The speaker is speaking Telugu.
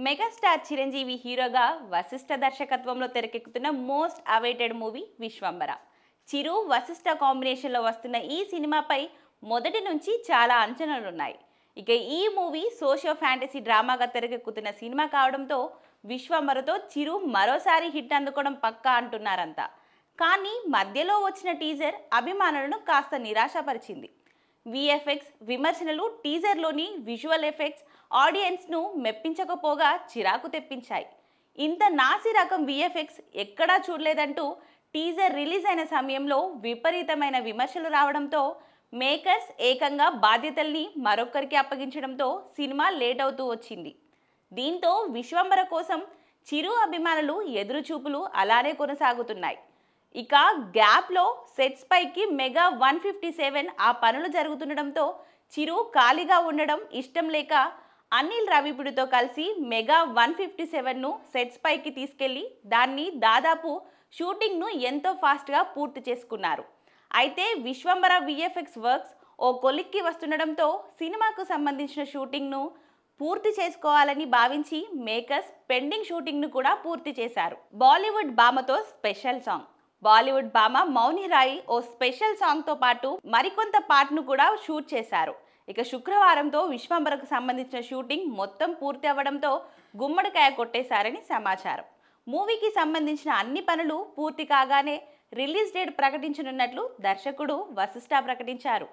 మెగాస్టార్ చిరంజీవి హీరోగా వశిష్ఠ దర్శకత్వంలో తెరకెక్కుతున్న మోస్ట్ అవైటెడ్ మూవీ విశ్వంబర. చిరు వశిష్ఠ కాంబినేషన్లో వస్తున్న ఈ సినిమాపై మొదటి నుంచి చాలా అంచనాలున్నాయి. ఇక ఈ మూవీ సోషియో ఫ్యాంటసీ డ్రామాగా తెరకెక్కుతున్న సినిమా కావడంతో విశ్వంబరతో చిరు మరోసారి హిట్ అందుకోవడం పక్కా అంటున్నారంతా. కానీ మధ్యలో వచ్చిన టీజర్ అభిమానులను కాస్త నిరాశపరిచింది. విఎఫ్ఎక్స్ విమర్శనలు టీజర్లోని విజువల్ ఎఫెక్ట్స్ ఆడియన్స్ను మెప్పించకపోగా చిరాకు తెప్పించాయి. ఇంత నాసి రకం విఎఫ్ఎక్స్ ఎక్కడా చూడలేదంటూ టీజర్ రిలీజ్ అయిన సమయంలో విపరీతమైన విమర్శలు రావడంతో మేకర్స్ ఏకంగా బాధ్యతల్ని మరొకరికి అప్పగించడంతో సినిమా లేట్ అవుతూ వచ్చింది. దీంతో విశ్వంబర కోసం చిరు అభిమానులు ఎదురుచూపులు అలానే కొనసాగుతున్నాయి. ఇక గ్యాప్లో సెట్స్ పైకి మెగా 157 ఆ పనులు జరుగుతుండడంతో చిరు ఖాళీగా ఉండడం ఇష్టం లేక అనిల్ రావిపూడితో కలిసి మెగా 157ను సెట్స్ పైకి తీసుకెళ్లి దాన్ని దాదాపు షూటింగ్ను ఎంతో ఫాస్ట్గా పూర్తి చేసుకున్నారు. అయితే విశ్వంబర విఎఫ్ఎక్స్ వర్క్స్ ఓ కొలిక్కి వస్తుండడంతో సినిమాకు సంబంధించిన షూటింగ్ను పూర్తి చేసుకోవాలని భావించి మేకర్స్ పెండింగ్ షూటింగ్ను కూడా పూర్తి చేశారు. బాలీవుడ్ భామతో స్పెషల్ సాంగ్. బాలీవుడ్ భామ మౌని రాయ్ ఓ స్పెషల్ సాంగ్తో పాటు మరికొంత పాటను కూడా షూట్ చేశారు. ఇక శుక్రవారంతో విశ్వంబరకు సంబంధించిన షూటింగ్ మొత్తం పూర్తి అవ్వడంతో గుమ్మడికాయ కొట్టేశారని సమాచారం. మూవీకి సంబంధించిన అన్ని పనులు పూర్తి కాగానే రిలీజ్ డేట్ ప్రకటించనున్నట్లు దర్శకుడు వశిష్ఠ ప్రకటించారు.